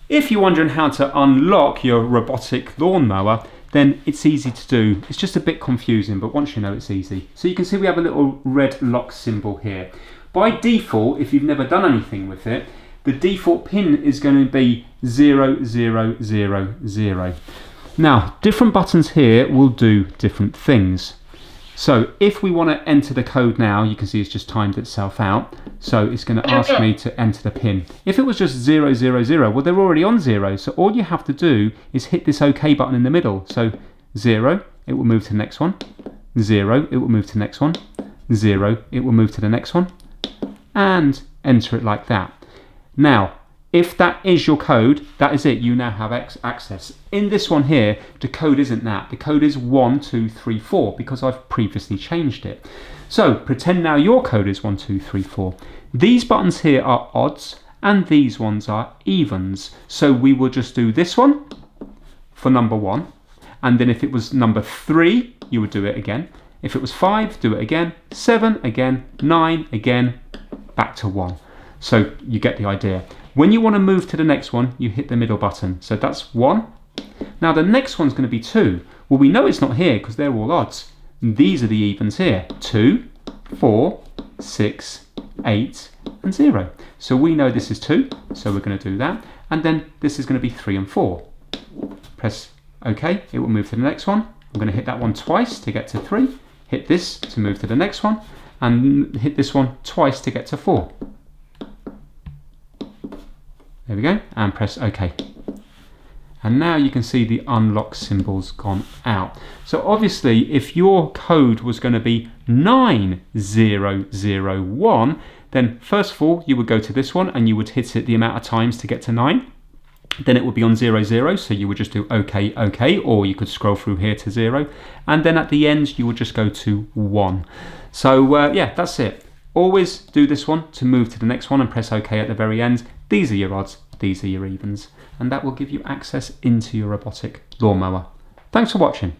If you're wondering how to unlock your robotic lawnmower, then it's easy to do. It's just a bit confusing, but once you know, it's easy. So you can see we have a little red lock symbol here. By default, if you've never done anything with it, the default pin is going to be 0000. Now, different buttons here will do different things. So if we want to enter the code now, you can see it's just timed itself out. So it's going to ask me to enter the pin. If it was just 000, well, they're already on 0. So all you have to do is hit this OK button in the middle. So 0, it will move to the next one. 0, it will move to the next one. 0, it will move to the next one. And enter it like that. Now, if that is your code, that is it. You now have access. In this one here, the code isn't that. The code is 1234 because I've previously changed it. So pretend now your code is 1234. These buttons here are odds and these ones are evens. So we will just do this one for number 1. And then if it was number 3, you would do it again. If it was 5, do it again. 7 again. 9 again. Back to 1. So you get the idea. When you want to move to the next one, you hit the middle button. So that's 1. Now the next one's going to be 2. Well, we know it's not here because they're all odds. These are the evens here. 2, 4, 6, 8, and 0. So we know this is 2, so we're going to do that. And then this is going to be 3 and 4. Press OK, it will move to the next one. I'm going to hit that one twice to get to 3. Hit this to move to the next one. And hit this one twice to get to 4. There we go, and press OK. And now you can see the unlock symbol's gone out. So obviously, if your code was going to be 9001, then first of all, you would go to this one and you would hit it the amount of times to get to 9. Then it would be on 00, so you would just do OK, OK, or you could scroll through here to 0. And then at the end, you would just go to 1. So yeah, that's it. Always do this one to move to the next one and press OK at the very end. These are your odds, these are your evens, and that will give you access into your robotic lawnmower. Thanks for watching.